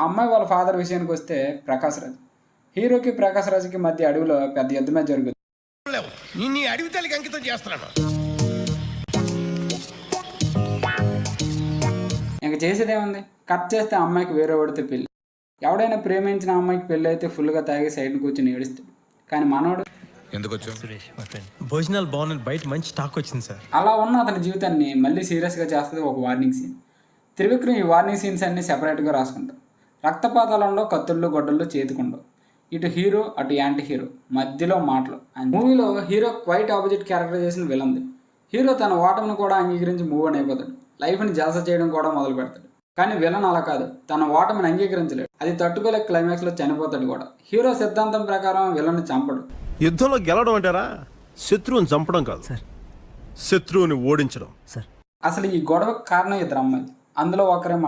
అమ్మాయి వాళ్ళ ఫాదర్ విషయానికి వస్తే ప్రకాష్ రాజ్. హీరోకి ప్రకాష్ రాజ్కి మధ్య అడవిలో పెద్ద యుద్ధమే జరుగుతుంది. అడవి తల్లికి అంకితం చేస్తున్నాను. ఇంక చేసేదేముంది, కట్ చేస్తే అమ్మాయికి వేరే పడితే పెళ్ళి. ఎవడైనా ప్రేమించిన అమ్మాయికి పెళ్ళి అయితే ఫుల్గా తాగి సైడ్ని కూర్చొని ఏడుస్తాడు. కానీ మనోడు భోజనాలు బాగున్నాయి, బయట మంచి స్టాక్ వచ్చింది సార్. అలా ఉన్న అతని జీవితాన్ని మళ్ళీ సీరియస్గా చేస్తుంది ఒక వార్నింగ్ సీన్. త్రివిక్రమ్ ఈ వార్నింగ్ సీన్స్ అన్ని సెపరేట్గా రాసుకుంటారు. రక్తపాతాలంలో కత్తుళ్ళు గొడ్డళ్ళు చేతికుండవు. ఇటు హీరో అటు యాంటీ హీరో, మధ్యలో మాటలు. అండ్ మూవీలో హీరో క్వైట్ ఆపోజిట్ క్యారెక్టర్ చేసిన విలన్ది. హీరో తన ఓటమిని కూడా అంగీకరించి మూవ్ అని అయిపోతాడు. లైఫ్ని జలస చేయడం కూడా మొదలు పెడతాడు. కానీ విలన్ అలా కాదు, తన ఓటమిని అంగీకరించలేడు. అది తట్టుకోలేక క్లైమాక్స్లో చనిపోతాడు కూడా. హీరో సిద్ధాంతం ప్రకారం విలన్ని చంపడు. యుద్ధంలో గెలవడం అంటారా శత్రువుని చంపడం కాదు సార్, శత్రువుని ఓడించడం సార్. అసలు ఈ గొడవకు కారణం ఇద్దరు అమ్మాయిలు. అందులో ఒకరే మన